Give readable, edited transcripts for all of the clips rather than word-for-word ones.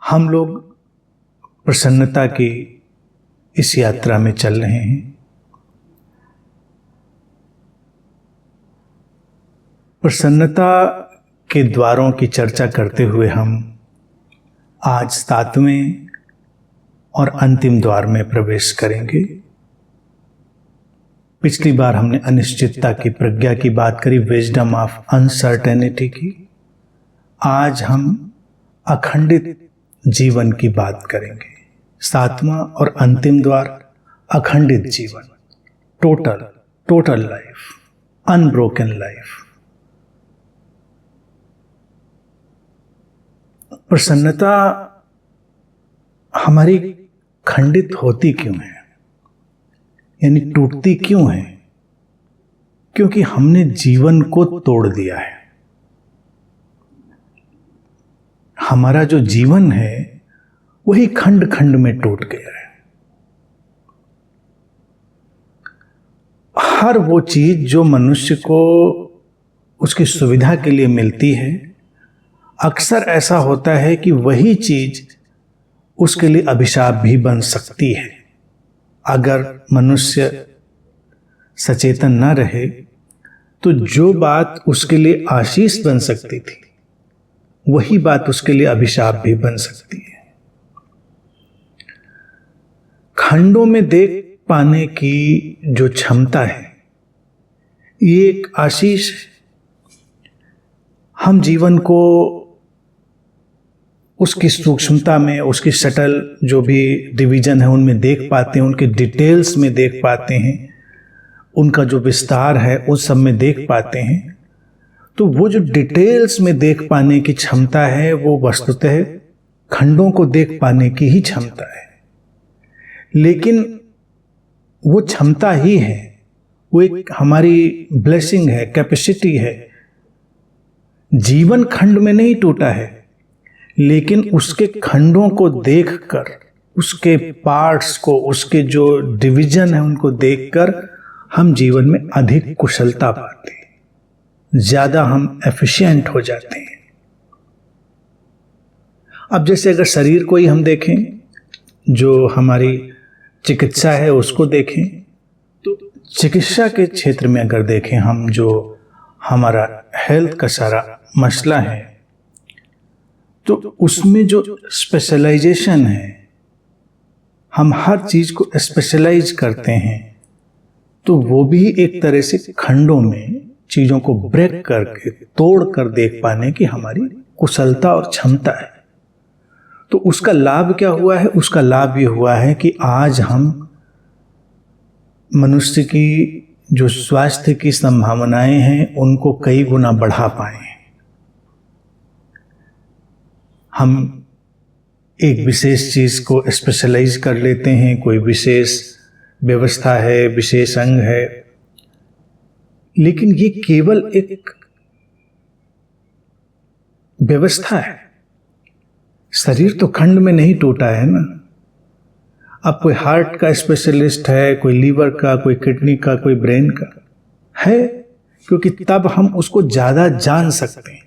हम लोग प्रसन्नता की इस यात्रा में चल रहे हैं। प्रसन्नता के द्वारों की चर्चा करते हुए हम आज 7वें और अंतिम द्वार में प्रवेश करेंगे। पिछली बार हमने अनिश्चितता की प्रज्ञा की बात करी, विजडम ऑफ अनसर्टेनिटी की। आज हम अखंडित जीवन की बात करेंगे। 7वां और अंतिम द्वार, अखंडित जीवन, टोटल लाइफ, अनब्रोकन लाइफ। प्रसन्नता हमारी खंडित होती क्यों है, यानी टूटती क्यों है? क्योंकि हमने जीवन को तोड़ दिया है। हमारा जो जीवन है वही खंड खंड में टूट गया है। हर वो चीज जो मनुष्य को उसकी सुविधा के लिए मिलती है, अक्सर ऐसा होता है कि वही चीज उसके लिए अभिशाप भी बन सकती है। अगर मनुष्य सचेतन न रहे तो जो बात उसके लिए आशीष बन सकती थी, वही बात उसके लिए अभिशाप भी बन सकती है। खंडों में देख पाने की जो क्षमता है, ये एक आशीष है। हम जीवन को उसकी सूक्ष्मता में, उसकी सटल जो भी डिवीजन है उनमें देख पाते हैं, उनके डिटेल्स में देख पाते हैं, उनका जो विस्तार है उस सब में देख पाते हैं। तो वो जो डिटेल्स में देख पाने की क्षमता है, वो वस्तुतः खंडों को देख पाने की ही क्षमता है। लेकिन वो क्षमता ही है, वो एक हमारी ब्लेसिंग है, कैपेसिटी है। जीवन खंड में नहीं टूटा है, लेकिन उसके खंडों को देखकर, उसके पार्ट्स को, उसके जो डिवीजन है उनको देखकर हम जीवन में अधिक कुशलता पाते हैं, ज्यादा हम एफिशिएंट हो जाते हैं। अब जैसे अगर शरीर को ही हम देखें, जो हमारी चिकित्सा है उसको देखें, तो चिकित्सा के क्षेत्र में अगर देखें हम, जो हमारा हेल्थ का सारा मसला है, तो उसमें जो स्पेशलाइजेशन है, हम हर चीज को स्पेशलाइज करते हैं, तो वो भी एक तरह से खंडों में चीजों को ब्रेक करके, तोड़ कर देख पाने की हमारी कुशलता और क्षमता है। तो उसका लाभ क्या हुआ है? उसका लाभ ये हुआ है कि आज हम मनुष्य की जो स्वास्थ्य की संभावनाएं हैं उनको कई गुना बढ़ा पाए। हम एक विशेष चीज को स्पेशलाइज कर लेते हैं, कोई विशेष व्यवस्था है, विशेष अंग है, लेकिन ये केवल एक व्यवस्था है। शरीर तो खंड में नहीं टूटा है ना। अब कोई हार्ट का स्पेशलिस्ट है, कोई लीवर का, कोई किडनी का, कोई ब्रेन का है, क्योंकि तब हम उसको ज्यादा जान सकते हैं,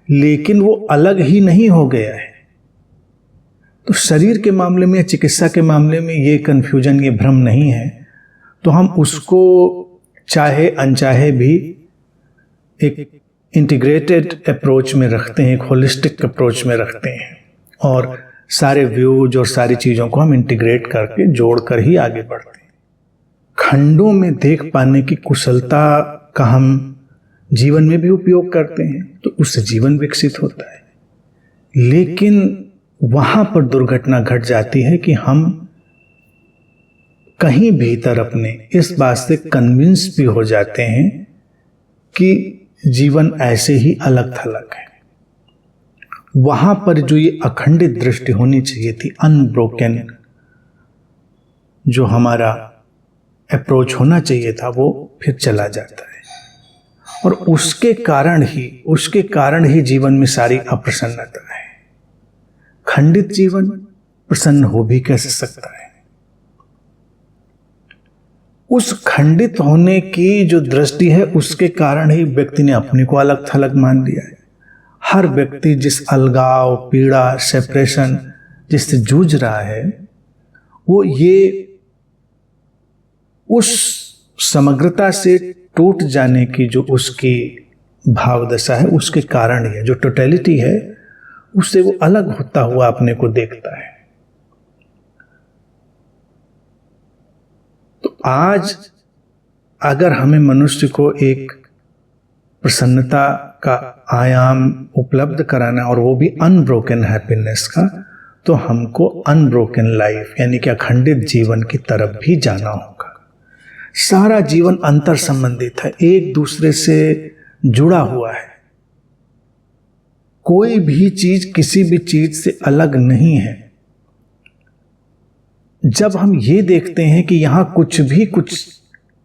लेकिन वो अलग ही नहीं हो गया है। तो शरीर के मामले में, चिकित्सा के मामले में ये कंफ्यूजन, ये भ्रम नहीं है। तो हम उसको चाहे अनचाहे भी एक इंटीग्रेटेड अप्रोच में रखते हैं, एक होलिस्टिक अप्रोच में रखते हैं, और सारे व्यूज और सारी चीजों को हम इंटीग्रेट करके, जोड़कर ही आगे बढ़ते हैं। खंडों में देख पाने की कुशलता का हम जीवन में भी उपयोग करते हैं, तो उससे जीवन विकसित होता है। लेकिन वहां पर दुर्घटना घट जाती है कि हम कहीं भीतर अपने इस बात से कन्विंस भी हो जाते हैं कि जीवन ऐसे ही अलग थलग है। वहां पर जो ये अखंडित दृष्टि होनी चाहिए थी, अनब्रोकन जो हमारा अप्रोच होना चाहिए था, वो फिर चला जाता है। और उसके कारण ही जीवन में सारी अप्रसन्नता है। खंडित जीवन प्रसन्न हो भी कैसे सकता है? उस खंडित होने की जो दृष्टि है, उसके कारण ही व्यक्ति ने अपने को अलग थलग मान लिया है। हर व्यक्ति जिस अलगाव, पीड़ा, सेपरेशन जिससे जूझ रहा है, वो ये उस समग्रता से टूट जाने की जो उसकी भाव दशा है, उसके कारण ही है। जो टोटलिटी है उससे वो अलग होता हुआ अपने को देखता है। तो आज अगर हमें मनुष्य को एक प्रसन्नता का आयाम उपलब्ध कराना, और वो भी अनब्रोकन हैप्पीनेस का, तो हमको अनब्रोकन लाइफ यानी कि अखंडित जीवन की तरफ भी जाना होगा। सारा जीवन अंतर संबंधित है, एक दूसरे से जुड़ा हुआ है। कोई भी चीज किसी भी चीज से अलग नहीं है। जब हम ये देखते हैं कि यहां कुछ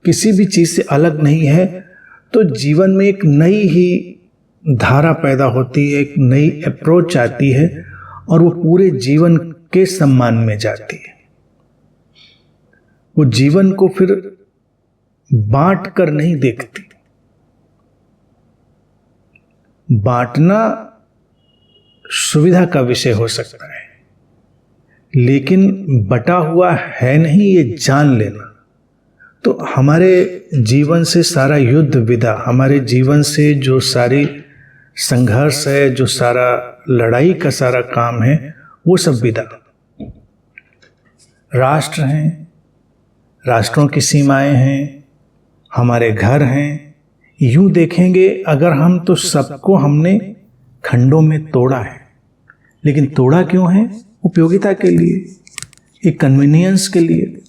किसी भी चीज से अलग नहीं है, तो जीवन में एक नई ही धारा पैदा होती है, एक नई अप्रोच आती है, और वो पूरे जीवन के सम्मान में जाती है। वो जीवन को फिर बांट कर नहीं देखती। बांटना सुविधा का विषय हो सकता है, लेकिन बटा हुआ है नहीं, ये जान लेना। तो हमारे जीवन से सारा युद्ध विदा, हमारे जीवन से जो सारी संघर्ष है, जो सारा लड़ाई का सारा काम है, वो सब विदा। राष्ट्र हैं, राष्ट्रों की सीमाएं हैं, हमारे घर हैं। यूं देखेंगे अगर हम, तो सबको हमने खंडों में तोड़ा है। लेकिन तोड़ा क्यों है? उपयोगिता के लिए, एक कन्वीनियंस के लिए।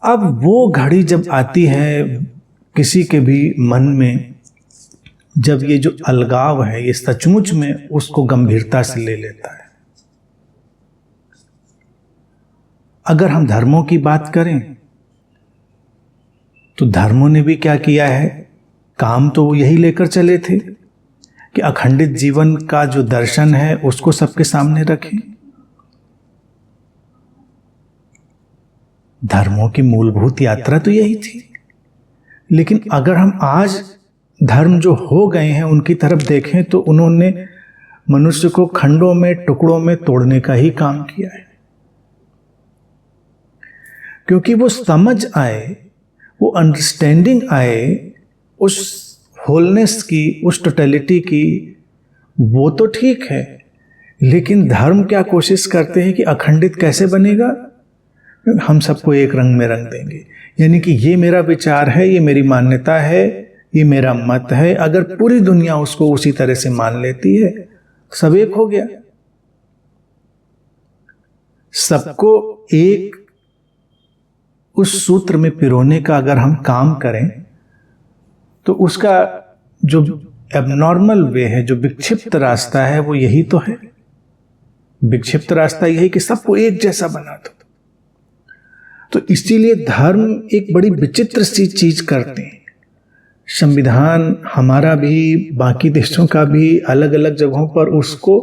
अब वो घड़ी जब आती है किसी के भी मन में, जब ये जो अलगाव है ये सचमुच में उसको गंभीरता से ले लेता है। अगर हम धर्मों की बात करें, तो धर्मों ने भी क्या किया है? काम तो वो यही लेकर चले थे कि अखंडित जीवन का जो दर्शन है उसको सबके सामने रखें। धर्मों की मूलभूत यात्रा तो यही थी। लेकिन अगर हम आज धर्म जो हो गए हैं उनकी तरफ देखें, तो उन्होंने मनुष्य को खंडों में, टुकड़ों में तोड़ने का ही काम किया है। क्योंकि वो समझ आए, वो अंडरस्टैंडिंग आए उस होलनेस की, उस टोटलिटी की। वो तो ठीक है, लेकिन धर्म क्या कोशिश करते हैं कि अखंडित कैसे बनेगा? हम सबको एक रंग में रंग देंगे, यानी कि ये मेरा विचार है, ये मेरी मान्यता है, ये मेरा मत है। अगर पूरी दुनिया उसको उसी तरह से मान लेती है, सब एक हो गया। सबको एक उस सूत्र में पिरोने का अगर हम काम करें, तो उसका जो एबनॉर्मल वे है, जो विक्षिप्त रास्ता है, वो यही तो है। विक्षिप्त रास्ता यही कि सबको एक जैसा बना दो। तो इसीलिए धर्म एक बड़ी विचित्र सी चीज करते हैं। संविधान हमारा भी, बाकी देशों का भी, अलग अलग जगहों पर उसको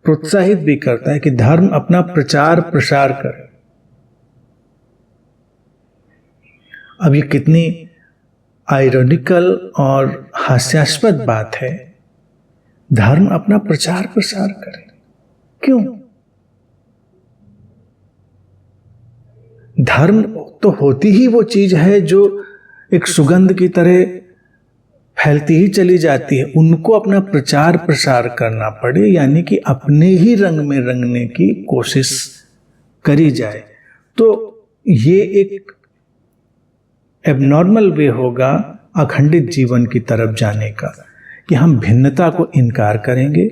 प्रोत्साहित भी करता है कि धर्म अपना प्रचार प्रसार करे। अब ये कितनी आयरॉनिकल और हास्यास्पद बात है, धर्म अपना प्रचार प्रसार करे। क्यों? धर्म तो होती ही वो चीज है जो एक सुगंध की तरह फैलती ही चली जाती है। उनको अपना प्रचार प्रसार करना पड़े, यानी कि अपने ही रंग में रंगने की कोशिश करी जाए, तो ये एक एबनॉर्मल वे होगा अखंडित जीवन की तरफ जाने का, कि हम भिन्नता को इनकार करेंगे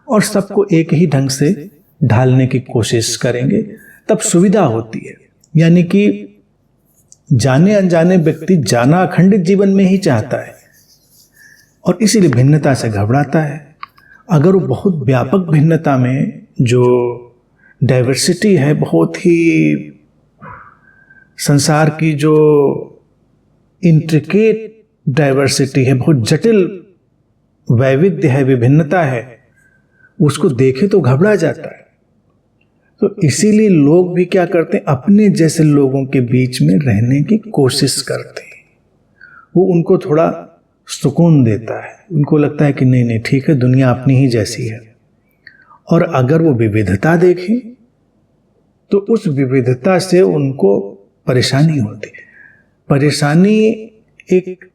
और सबको एक ही ढंग से ढालने की कोशिश करेंगे। तब सुविधा होती है, यानी कि जाने अनजाने व्यक्ति जाना अखंडित जीवन में ही चाहता है और इसीलिए भिन्नता से घबराता है। अगर वो बहुत व्यापक भिन्नता में, जो डाइवर्सिटी है, बहुत ही संसार की जो इंट्रिकेट डाइवर्सिटी है, बहुत जटिल वैविध्य है, विभिन्नता है, उसको देखे तो घबरा जाता है। तो इसीलिए लोग भी क्या करते हैं? अपने जैसे लोगों के बीच में रहने की कोशिश करते हैं। वो उनको थोड़ा सुकून देता है। उनको लगता है कि नहीं नहीं ठीक है, दुनिया अपनी ही जैसी है। और अगर वो विविधता देखें तो उस विविधता से उनको परेशानी होती है। परेशानी एक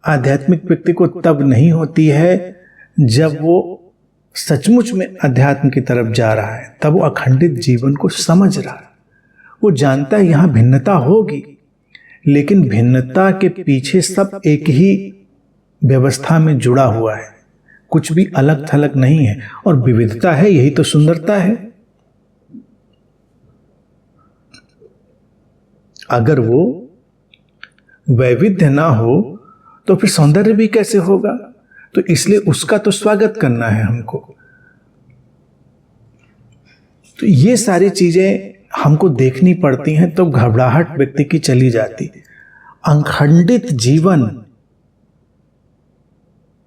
आध्यात्मिक व्यक्ति को तब नहीं होती है जब वो सचमुच में अध्यात्म की तरफ जा रहा है, तब वो अखंडित जीवन को समझ रहा है। वो जानता है यहाँ भिन्नता होगी, लेकिन भिन्नता के पीछे सब एक ही व्यवस्था में जुड़ा हुआ है, कुछ भी अलग थलग नहीं है। और विविधता है, यही तो सुंदरता है। अगर वो वैविध्य ना हो तो फिर सौंदर्य भी कैसे होगा? तो इसलिए उसका तो स्वागत करना है हमको। तो ये सारी चीजें हमको देखनी पड़ती हैं, तो घबराहट व्यक्ति की चली जाती है। अखंडित जीवन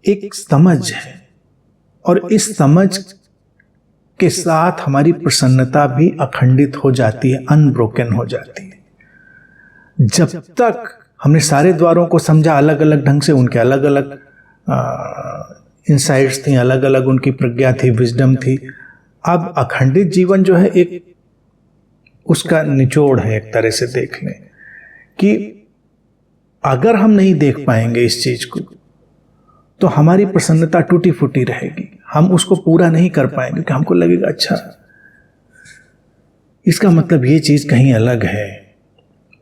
एक समझ है, और इस समझ के साथ हमारी प्रसन्नता भी अखंडित हो जाती है, अनब्रोकन हो जाती है। जब तक हमने सारे द्वारों को समझा अलग अलग ढंग से, उनके अलग अलग इंसाइट्स थी, अलग अलग उनकी प्रज्ञा थी, विजडम थी। अब अखंडित जीवन जो है एक उसका निचोड़ है। एक तरह से देख लें कि अगर हम नहीं देख पाएंगे इस चीज को तो हमारी प्रसन्नता टूटी फूटी रहेगी, हम उसको पूरा नहीं कर पाएंगे। कि हमको लगेगा अच्छा इसका मतलब ये चीज कहीं अलग है।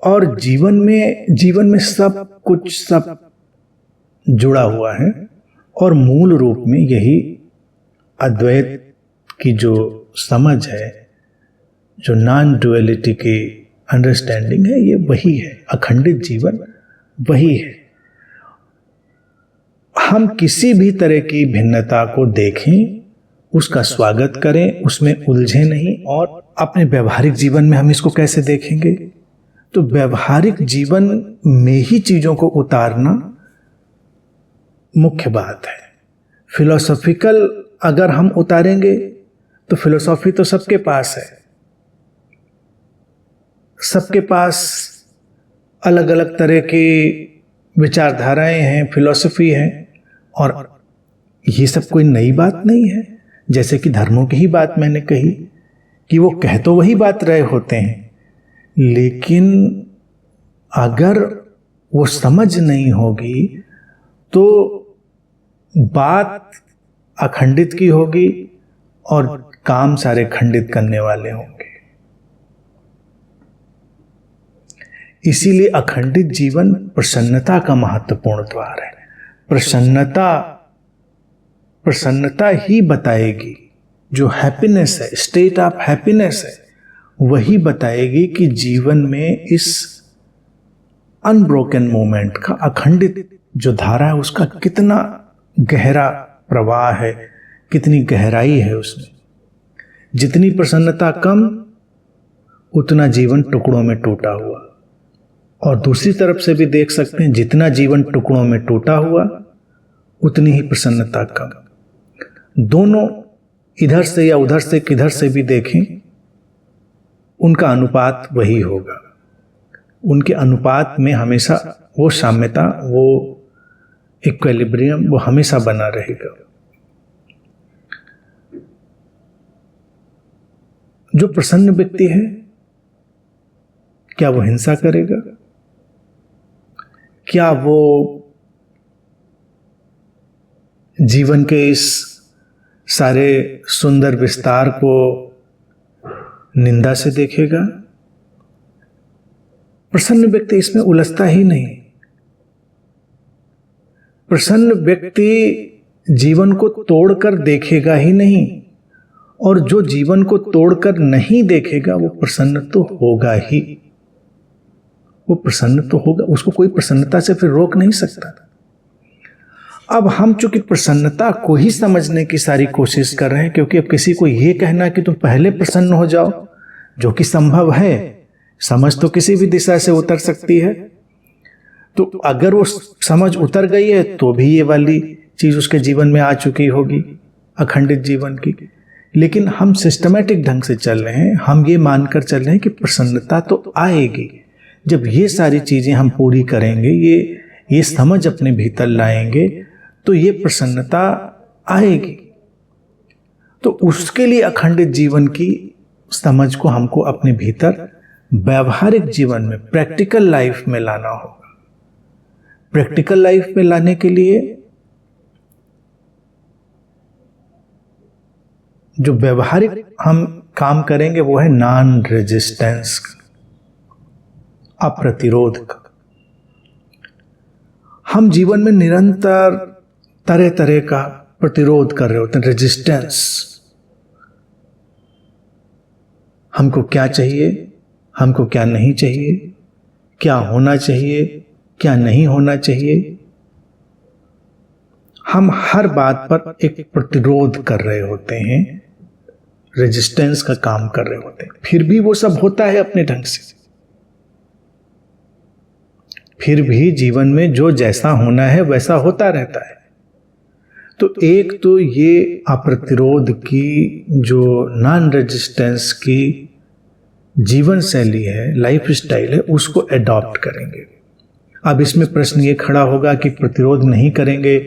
और जीवन में सब कुछ सब जुड़ा हुआ है, और मूल रूप में यही अद्वैत की जो समझ है, जो नॉन डुअलिटी की अंडरस्टैंडिंग है, ये वही है। अखंडित जीवन वही है। हम किसी भी तरह की भिन्नता को देखें, उसका स्वागत करें, उसमें उलझे नहीं। और अपने व्यवहारिक जीवन में हम इसको कैसे देखेंगे? तो व्यवहारिक जीवन में ही चीजों को उतारना मुख्य बात है। फिलोसॉफिकल अगर हम उतारेंगे तो फिलोसॉफी तो सबके पास है, सबके पास अलग अलग तरह की विचारधाराएं हैं, फिलॉसफी है, और ये सब कोई नई बात नहीं है। जैसे कि धर्मों की ही बात मैंने कही कि वो कह तो वही बात रहे होते हैं, लेकिन अगर वो समझ नहीं होगी तो बात अखंडित की होगी और काम सारे खंडित करने वाले होंगे। इसीलिए अखंडित जीवन प्रसन्नता का महत्वपूर्ण द्वार है। प्रसन्नता ही बताएगी, जो हैप्पीनेस है, स्टेट ऑफ हैप्पीनेस है, वही बताएगी कि जीवन में इस अनब्रोकन मोमेंट का, अखंडित जो धारा है, उसका कितना गहरा प्रवाह है, कितनी गहराई है उसमें। जितनी प्रसन्नता कम, उतना जीवन टुकड़ों में टूटा हुआ। और दूसरी तरफ से भी देख सकते हैं, जितना जीवन टुकड़ों में टूटा हुआ, उतनी ही प्रसन्नता कम। दोनों इधर से या उधर से किधर से भी देखें, उनका अनुपात वही होगा। उनके अनुपात में हमेशा वो साम्यता, वो इक्विलिब्रियम, वो हमेशा बना रहेगा। जो प्रसन्न व्यक्ति है, क्या वो हिंसा करेगा? क्या वो जीवन के इस सारे सुंदर विस्तार को निंदा से देखेगा? प्रसन्न व्यक्ति इसमें उलझता ही नहीं। प्रसन्न व्यक्ति जीवन को तोड़कर देखेगा ही नहीं, और जो जीवन को तोड़कर नहीं देखेगा वो प्रसन्न तो होगा ही। वो प्रसन्न तो होगा, उसको कोई प्रसन्नता से फिर रोक नहीं सकता। अब हम चूंकि प्रसन्नता को ही समझने की सारी कोशिश कर रहे हैं, क्योंकि अब किसी को यह कहना कि तुम पहले प्रसन्न हो जाओ, जो कि संभव है, समझ तो किसी भी दिशा से उतर सकती है। तो अगर वो समझ उतर गई है तो भी ये वाली चीज उसके जीवन में आ चुकी होगी, अखंडित जीवन की। लेकिन हम सिस्टमैटिक ढंग से चल रहे हैं, हम ये मानकर चल रहे हैं कि प्रसन्नता तो आएगी जब ये सारी चीजें हम पूरी करेंगे, ये समझ अपने भीतर लाएंगे तो ये प्रसन्नता आएगी। तो उसके लिए अखंडित जीवन की समझ को हमको अपने भीतर व्यवहारिक जीवन में, प्रैक्टिकल लाइफ में लाना होगा। प्रैक्टिकल लाइफ में लाने के लिए जो व्यवहारिक हम काम करेंगे वो है नॉन रेजिस्टेंस, अप्रतिरोध का। हम जीवन में निरंतर तरह तरह का प्रतिरोध कर रहे होते हैं, रेजिस्टेंस। हमको क्या चाहिए, हमको क्या नहीं चाहिए, क्या होना चाहिए, क्या नहीं होना चाहिए। हम हर बात पर एक प्रतिरोध कर रहे होते हैं, रेजिस्टेंस का काम कर रहे होते हैं। फिर भी वो सब होता है अपने ढंग से। फिर भी जीवन में जो जैसा होना है वैसा होता रहता है। तो एक तो ये अप्रतिरोध की जो नॉन रेजिस्टेंस की जीवन शैली है, लाइफ स्टाइल है, उसको एडॉप्ट करेंगे। अब इसमें प्रश्न ये खड़ा होगा कि प्रतिरोध नहीं करेंगे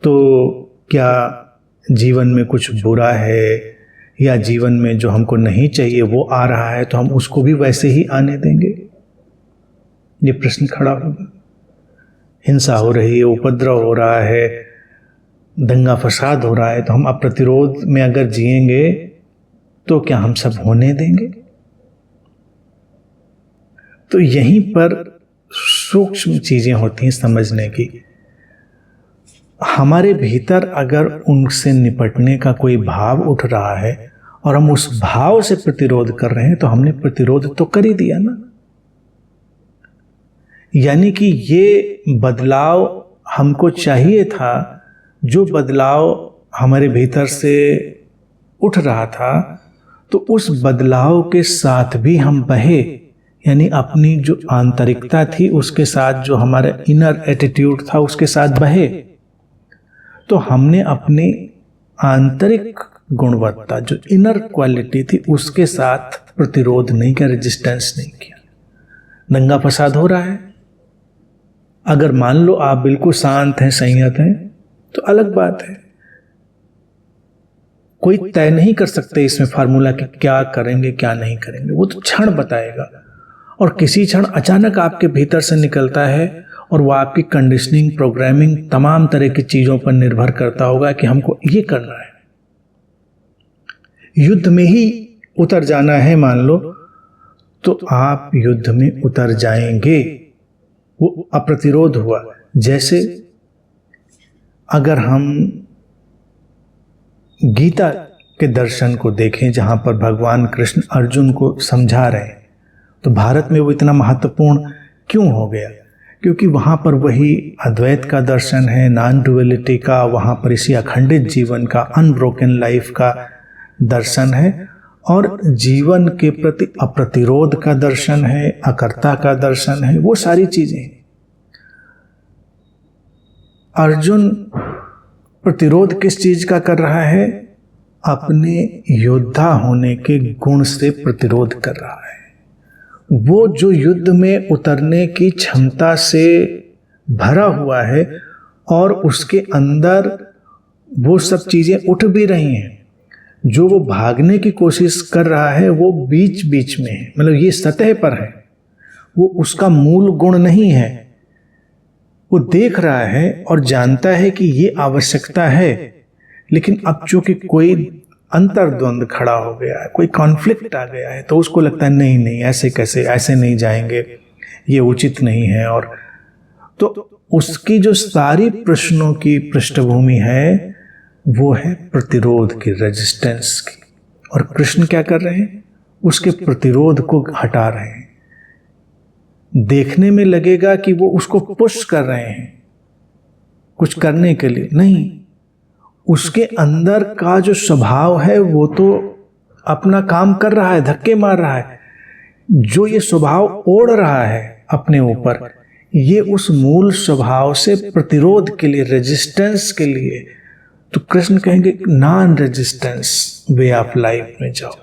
तो क्या जीवन में कुछ बुरा है, या जीवन में जो हमको नहीं चाहिए वो आ रहा है तो हम उसको भी वैसे ही आने देंगे? ये प्रश्न खड़ा होगा। हिंसा हो रही है, उपद्रव हो रहा है, दंगा फसाद हो रहा है, तो हम अप्रतिरोध में अगर जिएंगे तो क्या हम सब होने देंगे? तो यहीं पर सूक्ष्म चीजें होती हैं समझने की। हमारे भीतर अगर उनसे निपटने का कोई भाव उठ रहा है और हम उस भाव से प्रतिरोध कर रहे हैं तो हमने प्रतिरोध तो कर ही दिया ना। यानी कि ये बदलाव हमको चाहिए था, जो बदलाव हमारे भीतर से उठ रहा था, तो उस बदलाव के साथ भी हम बहे, यानी अपनी जो आंतरिकता थी उसके साथ, जो हमारा इनर एटीट्यूड था उसके साथ बहे। तो हमने अपनी आंतरिक गुणवत्ता, जो इनर क्वालिटी थी, उसके साथ प्रतिरोध नहीं किया, रेजिस्टेंस नहीं किया। दंगा फसाद हो रहा है, अगर मान लो आप बिल्कुल शांत हैं, संयत हैं, तो अलग बात है। कोई तय नहीं कर सकते इसमें फार्मूला कि क्या करेंगे क्या नहीं करेंगे, वो तो क्षण बताएगा। और किसी क्षण अचानक आपके भीतर से निकलता है और वो आपकी कंडीशनिंग, प्रोग्रामिंग, तमाम तरह की चीजों पर निर्भर करता होगा कि हमको ये करना है। युद्ध में ही उतर जाना है मान लो, तो आप युद्ध में उतर जाएंगे। वो अप्रतिरोध हुआ। जैसे अगर हम गीता के दर्शन को देखें, जहां पर भगवान कृष्ण अर्जुन को समझा रहे हैं, तो भारत में वो इतना महत्वपूर्ण क्यों हो गया? क्योंकि वहाँ पर वही अद्वैत का दर्शन है, नॉन डुअलिटी का, वहाँ पर इसी अखंडित जीवन का, अनब्रोकन लाइफ का दर्शन है, और जीवन के प्रति अप्रतिरोध का दर्शन है, अकर्ता का दर्शन है, वो सारी चीजें। अर्जुन प्रतिरोध किस चीज का कर रहा है? अपने योद्धा होने के गुण से प्रतिरोध कर रहा है। वो जो युद्ध में उतरने की क्षमता से भरा हुआ है और उसके अंदर वो सब चीजें उठ भी रही हैं। जो वो भागने की कोशिश कर रहा है वो बीच बीच में है, मतलब ये सतह पर है, वो उसका मूल गुण नहीं है। वो देख रहा है और जानता है कि ये आवश्यकता है, लेकिन अब चूंकि कोई अंतर्द्वंद खड़ा हो गया है, कोई कॉन्फ्लिक्ट आ गया है, तो उसको लगता है नहीं नहीं, ऐसे कैसे, ऐसे नहीं जाएंगे, ये उचित नहीं है। और तो उसकी जो सारी प्रश्नों की पृष्ठभूमि है वो है प्रतिरोध की, रेजिस्टेंस की। और कृष्ण क्या कर रहे हैं? उसके प्रतिरोध को हटा रहे हैं। देखने में लगेगा कि वो उसको पुश कर रहे हैं कुछ करने के लिए, नहीं, उसके अंदर का जो स्वभाव है वो तो अपना काम कर रहा है, धक्के मार रहा है। जो ये स्वभाव ओढ़ रहा है अपने ऊपर, ये उस मूल स्वभाव से प्रतिरोध के लिए, रेजिस्टेंस के लिए, तो कृष्ण कहेंगे non resistance way of life में जाओ।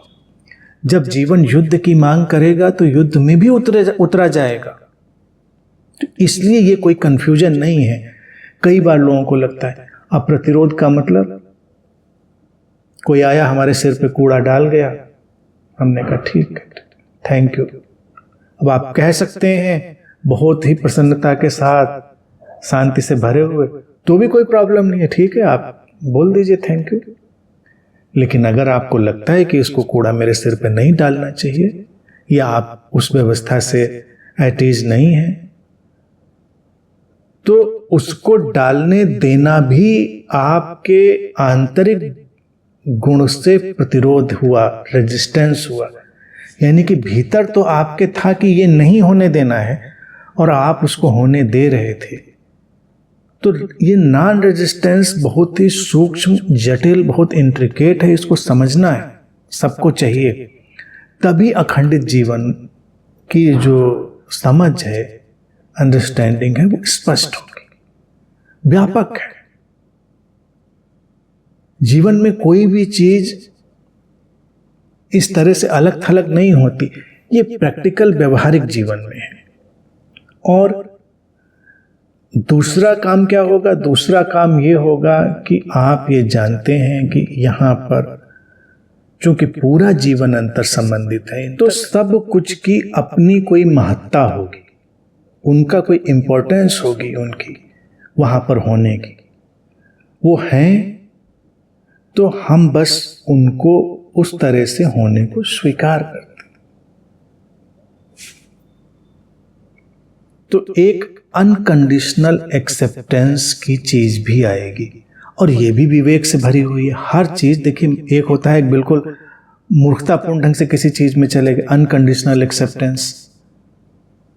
जब जीवन युद्ध की मांग करेगा तो युद्ध में भी उतरा जाएगा। तो इसलिए ये कोई कंफ्यूजन नहीं है। कई बार लोगों को लगता है अप्रतिरोध का मतलब कोई आया हमारे सिर पे कूड़ा डाल गया, हमने कहा ठीक है, थैंक यू। अब आप कह सकते हैं बहुत ही प्रसन्नता के साथ, शांति से भरे हुए, तो भी कोई प्रॉब्लम नहीं है, ठीक है, आप बोल दीजिए थैंक यू। लेकिन अगर आपको लगता है कि इसको कूड़ा मेरे सिर पे नहीं डालना चाहिए, या आप उस व्यवस्था से एट ईज नहीं है, तो उसको डालने देना भी आपके आंतरिक गुण से प्रतिरोध हुआ, रेजिस्टेंस हुआ। यानी कि भीतर तो आपके था कि ये नहीं होने देना है और आप उसको होने दे रहे थे। तो ये नॉन रेजिस्टेंस बहुत ही सूक्ष्म, जटिल, बहुत इंट्रिकेट है, इसको समझना है, सबको चाहिए। तभी अखंडित जीवन की जो समझ है, अंडरस्टैंडिंग है, वो स्पष्ट होगी, व्यापक है। जीवन में कोई भी चीज इस तरह से अलग थलग नहीं होती, ये प्रैक्टिकल व्यवहारिक जीवन में है। और दूसरा काम क्या होगा? दूसरा काम ये होगा कि आप ये जानते हैं कि यहां पर चूंकि पूरा जीवन अंतर संबंधित है, तो सब कुछ की अपनी कोई महत्ता होगी, उनका कोई इंपॉर्टेंस होगी, उनकी वहां पर होने की। वो हैं तो हम बस उनको उस तरह से होने को स्वीकार करते हैं। तो एक अनकंडीशनल एक्सेप्टेंस की चीज भी आएगी, और ये भी विवेक से भरी हुई है। हर चीज देखिए, एक होता है बिल्कुल मूर्खतापूर्ण ढंग से किसी चीज में चले गए, अनकंडीशनल एक्सेप्टेंस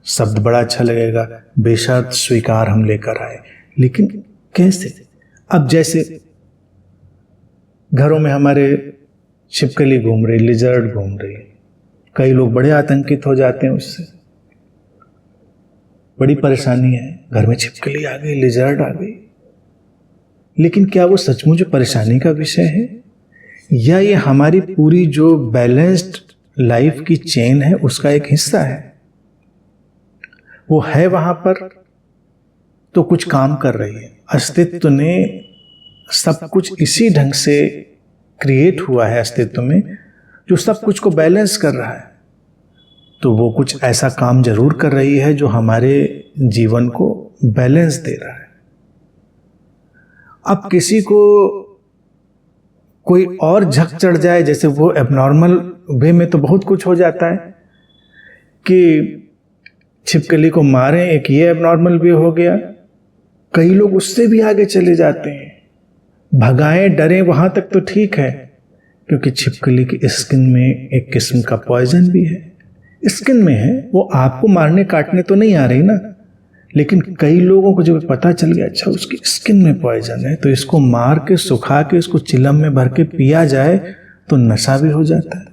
शब्द बड़ा अच्छा लगेगा, बेशर्त स्वीकार हम लेकर आए। लेकिन कैसे? अब जैसे घरों में हमारे छिपकली घूम रही, लिजर्ड घूम रही, कई लोग बड़े आतंकित हो जाते हैं उससे, बड़ी परेशानी है, घर में छिपकली आ गई, लिजर्ड आ गई। लेकिन क्या वो सचमुच परेशानी का विषय है, या ये हमारी पूरी जो बैलेंस्ड लाइफ की चेन है उसका एक हिस्सा है? वो है वहां पर तो कुछ काम कर रही है। अस्तित्व ने सब कुछ इसी ढंग से क्रिएट हुआ है अस्तित्व में, जो सब कुछ को बैलेंस कर रहा है। तो वो कुछ ऐसा काम जरूर कर रही है जो हमारे जीवन को बैलेंस दे रहा है। अब किसी को कोई और झक चढ़ जाए, जैसे वो एबनॉर्मल वे में तो बहुत कुछ हो जाता है कि छिपकली को मारें, एक ये एबनॉर्मल वे हो गया। कई लोग उससे भी आगे चले जाते हैं, भगाएं, डरें, वहां तक तो ठीक है, क्योंकि छिपकली की स्किन में एक किस्म का पॉइजन भी है, स्किन में है, वो आपको मारने काटने तो नहीं आ रही ना। लेकिन कई लोगों को जब पता चल गया अच्छा उसकी स्किन में पॉइजन है, तो इसको मार के सुखा के इसको चिलम में भर के पिया जाए तो नशा भी हो जाता है।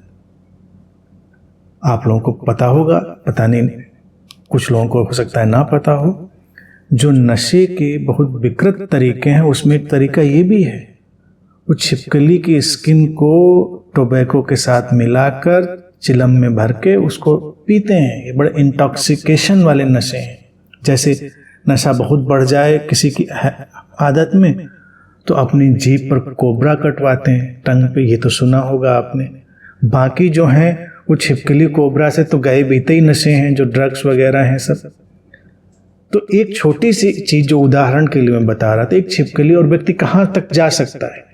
आप लोगों को पता होगा, पता नहीं, कुछ लोगों को हो सकता है ना पता हो। जो नशे के बहुत विकृत तरीके हैं, उसमें एक तरीका ये भी है, वो छिपकली की स्किन को टोबैको के साथ मिलाकर चिलम में भर के उसको पीते हैं। ये बड़े इंटॉक्सिकेशन वाले नशे हैं। जैसे नशा बहुत बढ़ जाए किसी की आदत में, तो अपनी जीभ पर कोबरा कटवाते हैं टंग पे, ये तो सुना होगा आपने। बाकी जो हैं वो छिपकली कोबरा से तो गए बीते ही नशे हैं, जो ड्रग्स वगैरह हैं सब। तो एक छोटी सी चीज जो उदाहरण के लिए मैं बता रहा था, एक छिपकली और व्यक्ति कहां तक जा सकता है,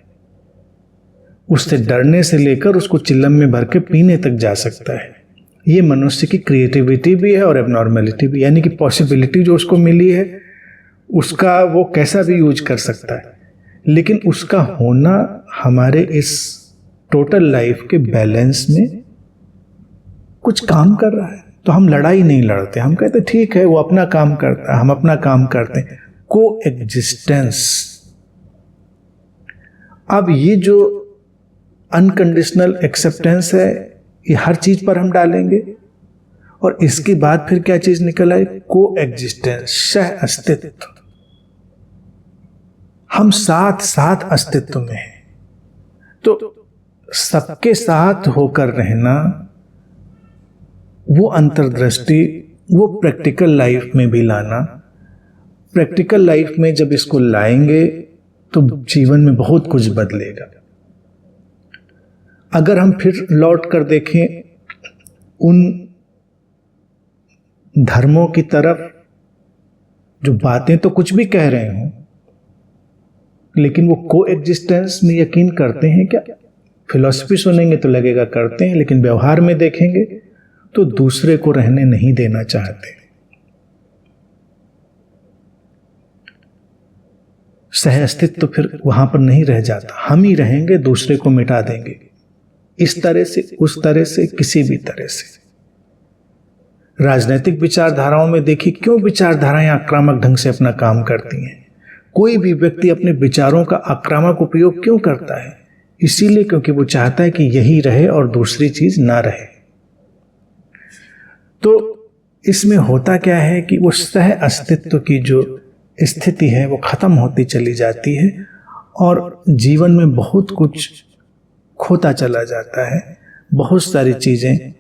उससे डरने से लेकर उसको चिल्लम में भर के पीने तक जा सकता है। ये मनुष्य की क्रिएटिविटी भी है और एबनॉर्मेलिटी भी, यानी कि पॉसिबिलिटी जो उसको मिली है उसका वो कैसा भी यूज कर सकता है। लेकिन उसका होना हमारे इस टोटल लाइफ के बैलेंस में कुछ काम कर रहा है। तो हम लड़ाई नहीं लड़ते, हम कहते ठीक है वो अपना काम करता है, हम अपना काम करते हैं। को एग्जिस्टेंस। अब ये जो अनकंडीशनल एक्सेप्टेंस है, ये हर चीज पर हम डालेंगे, और इसके बाद फिर क्या चीज निकल आए? को एग्जिस्टेंस, सह अस्तित्व। हम साथ साथ अस्तित्व में हैं। तो सबके साथ होकर रहना, वो अंतर्दृष्टि, वो प्रैक्टिकल लाइफ में भी लाना, प्रैक्टिकल लाइफ में जब इसको लाएंगे तो जीवन में बहुत कुछ बदलेगा। अगर हम फिर लौट कर देखें उन धर्मों की तरफ जो बातें तो कुछ भी कह रहे हों, लेकिन वो को एग्जिस्टेंस में यकीन करते हैं क्या? फिलॉसफी सुनेंगे तो लगेगा करते हैं, लेकिन व्यवहार में देखेंगे तो दूसरे को रहने नहीं देना चाहते। सह अस्तित्व तो फिर वहां पर नहीं रह जाता, हम ही रहेंगे, दूसरे को मिटा देंगे, इस तरह से, उस तरह से, किसी भी तरह से। राजनीतिक विचारधाराओं में देखिए क्यों विचारधाराएं आक्रामक ढंग से अपना काम करती हैं। कोई भी व्यक्ति अपने विचारों का आक्रामक उपयोग क्यों करता है? इसीलिए क्योंकि वो चाहता है कि यही रहे और दूसरी चीज ना रहे। तो इसमें होता क्या है कि वो सह अस्तित्व की जो स्थिति है वो खत्म होती चली जाती है और जीवन में बहुत कुछ खोता चला जाता है। बहुत सारी चीजें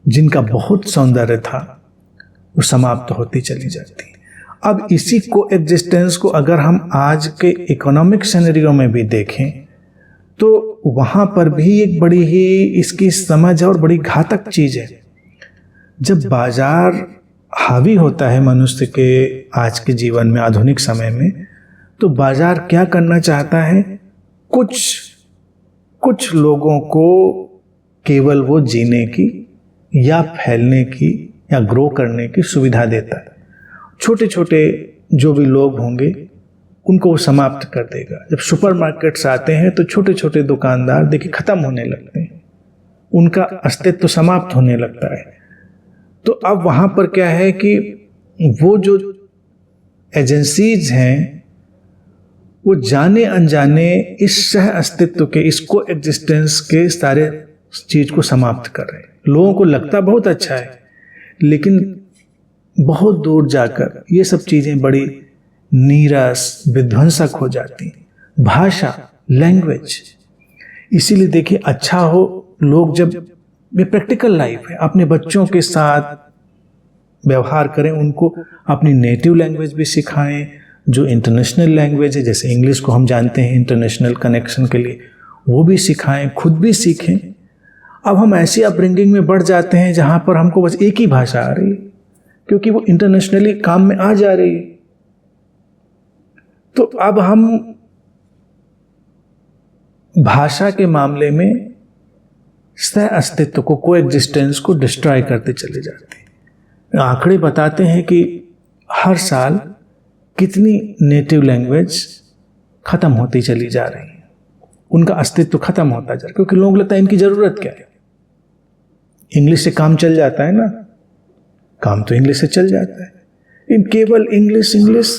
जिनका बहुत सौंदर्य था वो समाप्त होती चली जाती। अब इसी को एग्जिस्टेंस को अगर हम आज के इकोनॉमिक सिनेरियो में भी देखें तो वहां पर भी एक बड़ी ही इसकी समझ और बड़ी घातक चीज है। जब बाजार हावी होता है मनुष्य के आज के जीवन में, आधुनिक समय में, तो बाजार क्या करना चाहता है? कुछ लोगों को केवल वो जीने की या फैलने की या ग्रो करने की सुविधा देता है। छोटे छोटे जो भी लोग होंगे उनको वो समाप्त कर देगा। जब सुपरमार्केट्स आते हैं तो छोटे छोटे दुकानदार देखिए खत्म होने लगते हैं, उनका अस्तित्व तो समाप्त होने लगता है। तो अब वहां पर क्या है कि वो जो एजेंसीज हैं वो जाने अनजाने इस सह अस्तित्व के, इसको एग्जिस्टेंस के सारे चीज को समाप्त कर रहे हैं। लोगों को लगता बहुत अच्छा है, लेकिन बहुत दूर जाकर ये सब चीजें बड़ी नीरस, विध्वंसक हो जाती। भाषा, लैंग्वेज, इसीलिए देखिए अच्छा हो लोग जब ये प्रैक्टिकल लाइफ है अपने बच्चों के साथ व्यवहार करें, उनको अपनी नेटिव लैंग्वेज भी सिखाएं, जो इंटरनेशनल लैंग्वेज है, जैसे इंग्लिश को हम जानते हैं इंटरनेशनल कनेक्शन के लिए, वो भी सिखाएं, खुद भी सीखें। अब हम ऐसी अपब्रिंगिंग में बढ़ जाते हैं जहां पर हमको बस एक ही भाषा आ रही है क्योंकि वो इंटरनेशनली काम में आ जा रही है। तो अब हम भाषा के मामले में सह अस्तित्व को, को एग्जिस्टेंस को डिस्ट्रॉय करते चले जाते हैं। आंकड़े बताते हैं कि हर साल कितनी नेटिव लैंग्वेज खत्म होती चली जा रही है, उनका अस्तित्व खत्म होता जा रहा है, क्योंकि लोगों को लगता है इनकी जरूरत क्या है, इंग्लिश से काम चल जाता है ना, काम तो इंग्लिश से चल जाता है। इन केवल इंग्लिश इंग्लिश,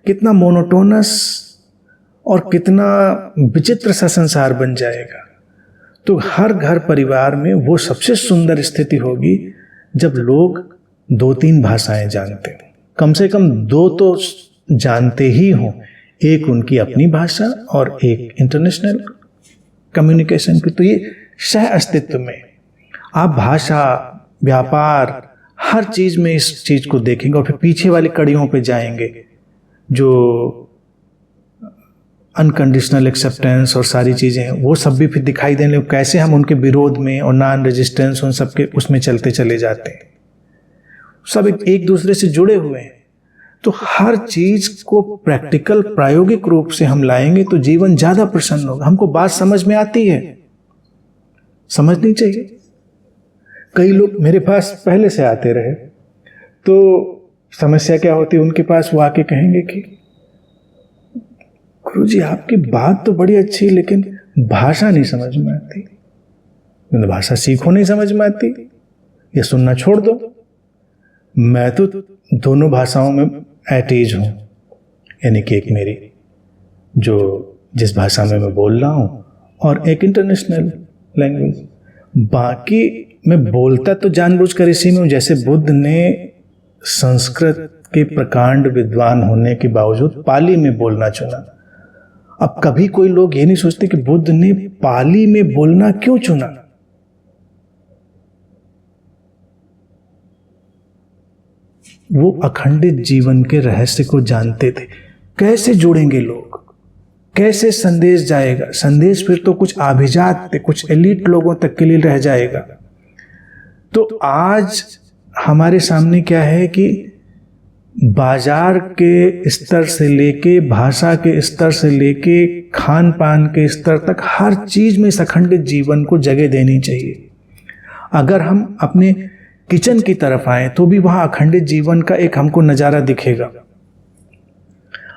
कितना मोनोटोनस और कितना विचित्र सा संसार बन जाएगा। तो हर घर परिवार में वो सबसे सुंदर स्थिति होगी जब लोग 2-3 भाषाएं जानते हो, कम से कम 2 तो जानते ही हों, एक उनकी अपनी भाषा और एक इंटरनेशनल कम्युनिकेशन की। तो ये सह अस्तित्व में आप भाषा, व्यापार, हर चीज में इस चीज को देखेंगे और फिर पीछे वाली कड़ियों पे जाएंगे जो अनकंडीशनल एक्सेप्टेंस और सारी चीजें हैं, वो सब भी फिर दिखाई देने लगे। कैसे हम उनके विरोध में और नॉन रेजिस्टेंस उन सबके उसमें चलते चले जाते हैं। सब एक दूसरे से जुड़े हुए हैं। तो हर चीज को प्रैक्टिकल, प्रायोगिक रूप से हम लाएंगे तो जीवन ज्यादा प्रसन्न होगा। हमको बात समझ में आती है, समझनी चाहिए। कई लोग मेरे पास पहले से आते रहे तो समस्या क्या होती है, उनके पास वो आके कहेंगे कि गुरुजी आपकी बात तो बड़ी अच्छी है लेकिन भाषा नहीं समझ में आती। भाषा सीखो, नहीं समझ में आती या सुनना छोड़ दो। मैं तो दोनों भाषाओं में एट ईज हूं, यानी कि एक मेरी जो जिस भाषा में मैं बोल रहा हूं और एक इंटरनेशनल लैंग्वेज। बाकी मैं बोलता तो जानबूझकर इसी में हूं। जैसे बुद्ध ने संस्कृत के प्रकांड विद्वान होने के बावजूद पाली में बोलना चुना। अब कभी कोई लोग ये नहीं सोचते कि बुद्ध ने पाली में बोलना क्यों चुना। वो अखंडित जीवन के रहस्य को जानते थे। कैसे जुड़ेंगे लोग, कैसे संदेश जाएगा? संदेश फिर तो कुछ अभिजात, कुछ एलीट लोगों तक के लिए रह जाएगा। तो आज हमारे सामने क्या है कि बाजार के स्तर से लेके, भाषा के स्तर से लेके, खान पान के स्तर तक हर चीज में इस अखंडित जीवन को जगह देनी चाहिए। अगर हम अपने किचन की तरफ आए तो भी वहां अखंडित जीवन का एक हमको नजारा दिखेगा।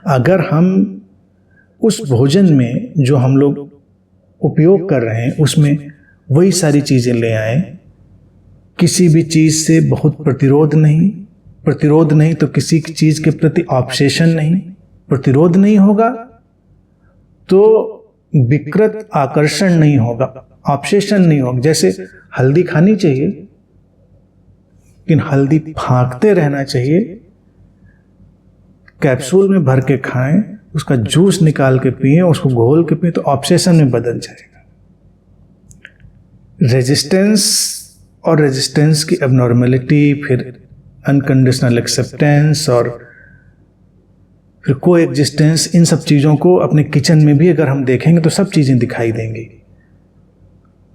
अगर हम उस भोजन में जो हम लोग उपयोग कर रहे हैं उसमें वही सारी चीजें ले आए, किसी भी चीज से बहुत प्रतिरोध नहीं तो किसी चीज के प्रति ऑब्सेशन नहीं। प्रतिरोध नहीं होगा तो विकृत आकर्षण नहीं होगा, ऑब्सेशन नहीं होगा। जैसे हल्दी खानी चाहिए लेकिन हल्दी फांकते रहना चाहिए, कैप्सूल में भर के खाएं, उसका जूस निकाल के पिए, उसको घोल के पिए तो ऑब्सेशन में बदल जाएगा। रेजिस्टेंस की एबनॉर्मलिटी, फिर अनकंडीशनल एक्सेप्टेंस और फिर को एग्जिस्टेंस, इन सब चीज़ों को अपने किचन में भी अगर हम देखेंगे तो सब चीज़ें दिखाई देंगी।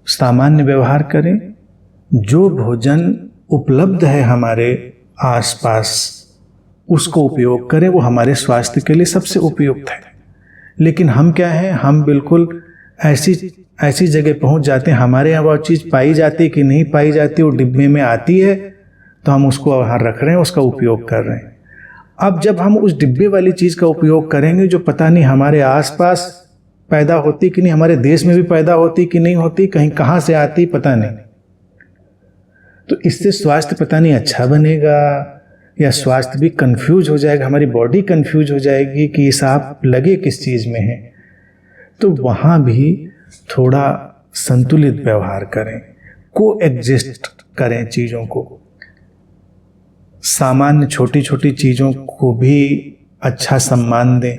सामान्य व्यवहार करें, जो भोजन उपलब्ध है हमारे आसपास उसको उपयोग करें, वो हमारे स्वास्थ्य के लिए सबसे उपयुक्त है। लेकिन हम क्या है, हम बिल्कुल ऐसी जगह पहुंच जाते हैं, हमारे यहाँ वो चीज़ पाई जाती कि नहीं पाई जाती, वो डिब्बे में आती है तो हम उसको वहाँ रख रहे हैं, उसका उपयोग कर रहे हैं। अब जब हम उस डिब्बे वाली चीज़ का उपयोग करेंगे जो पता नहीं हमारे आसपास पैदा होती कि नहीं, हमारे देश में भी पैदा होती कि नहीं होती, कहीं कहाँ से आती पता नहीं, तो इससे स्वास्थ्य पता नहीं अच्छा बनेगा या स्वास्थ्य भी कंफ्यूज हो जाएगा, हमारी बॉडी कंफ्यूज हो जाएगी कि ये सांप लगे किस चीज़ में है। तो वहाँ भी थोड़ा संतुलित व्यवहार करें, को एग्जिस्ट करें चीज़ों को, सामान्य छोटी छोटी चीज़ों को भी अच्छा सम्मान दें।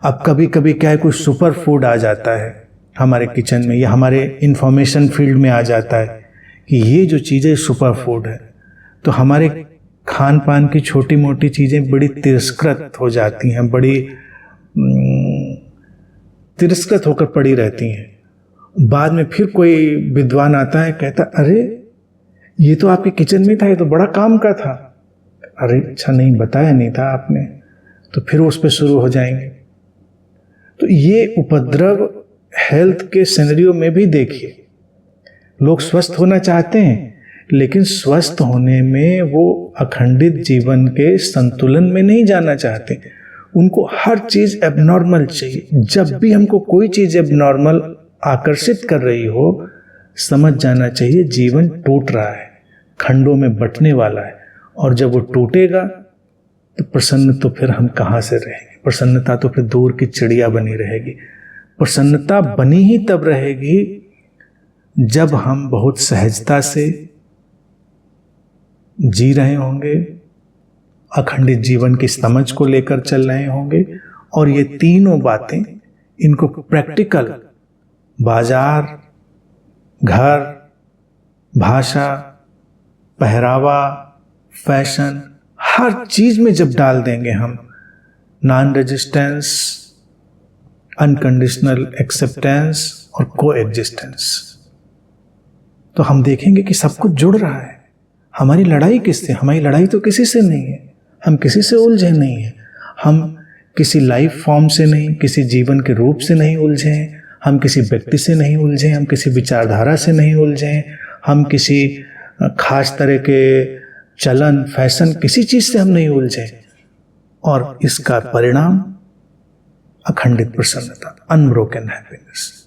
अब कभी कभी क्या है, कोई सुपर फूड आ जाता है हमारे किचन में या हमारे इंफॉर्मेशन फील्ड में आ जाता है कि ये जो चीज़ें सुपर फूड है, तो हमारे खान पान की छोटी मोटी चीज़ें बड़ी तिरस्कृत हो जाती हैं, बड़ी तिरस्कृत होकर पड़ी रहती हैं। बाद में फिर कोई विद्वान आता है, कहता अरे ये तो आपके किचन में था, ये तो बड़ा काम का था। अरे अच्छा नहीं बताया नहीं था आपने, तो फिर उस पर शुरू हो जाएंगे। तो ये उपद्रव हेल्थ के सिनेरियो में भी देखिए, लोग स्वस्थ होना चाहते हैं लेकिन स्वस्थ होने में वो अखंडित जीवन के संतुलन में नहीं जाना चाहते, उनको हर चीज एबनॉर्मल चाहिए। जब भी हमको कोई चीज एबनॉर्मल आकर्षित कर रही हो, समझ जाना चाहिए जीवन टूट रहा है, खंडों में बंटने वाला है, और जब वो टूटेगा तो प्रसन्न तो फिर हम कहाँ से रहेंगे? प्रसन्नता तो फिर दूर की चिड़िया बनी रहेगी। प्रसन्नता बनी ही तब रहेगी जब हम बहुत सहजता से जी रहे होंगे, अखंडित जीवन की समझ को लेकर चल रहे होंगे, और ये तीनों बातें इनको प्रैक्टिकल, बाजार, घर, भाषा, पहरावा, फैशन, हर चीज में जब डाल देंगे हम नॉन रेजिस्टेंस, अनकंडीशनल एक्सेप्टेंस और को एग्जिस्टेंस, तो हम देखेंगे कि सब कुछ जुड़ रहा है। हमारी लड़ाई किससे? हमारी लड़ाई तो किसी से नहीं है, हम किसी से उलझे नहीं हैं, हम किसी लाइफ फॉर्म से नहीं, किसी जीवन के रूप से नहीं उलझे हैं, हम किसी व्यक्ति से नहीं उलझे, हम किसी विचारधारा से नहीं उलझे हैं, हम किसी खास तरह के चलन, फैशन, किसी चीज से हम नहीं उलझे, और इसका परिणाम अखंडित प्रसन्नता, अनब्रोकन हैप्पीनेस।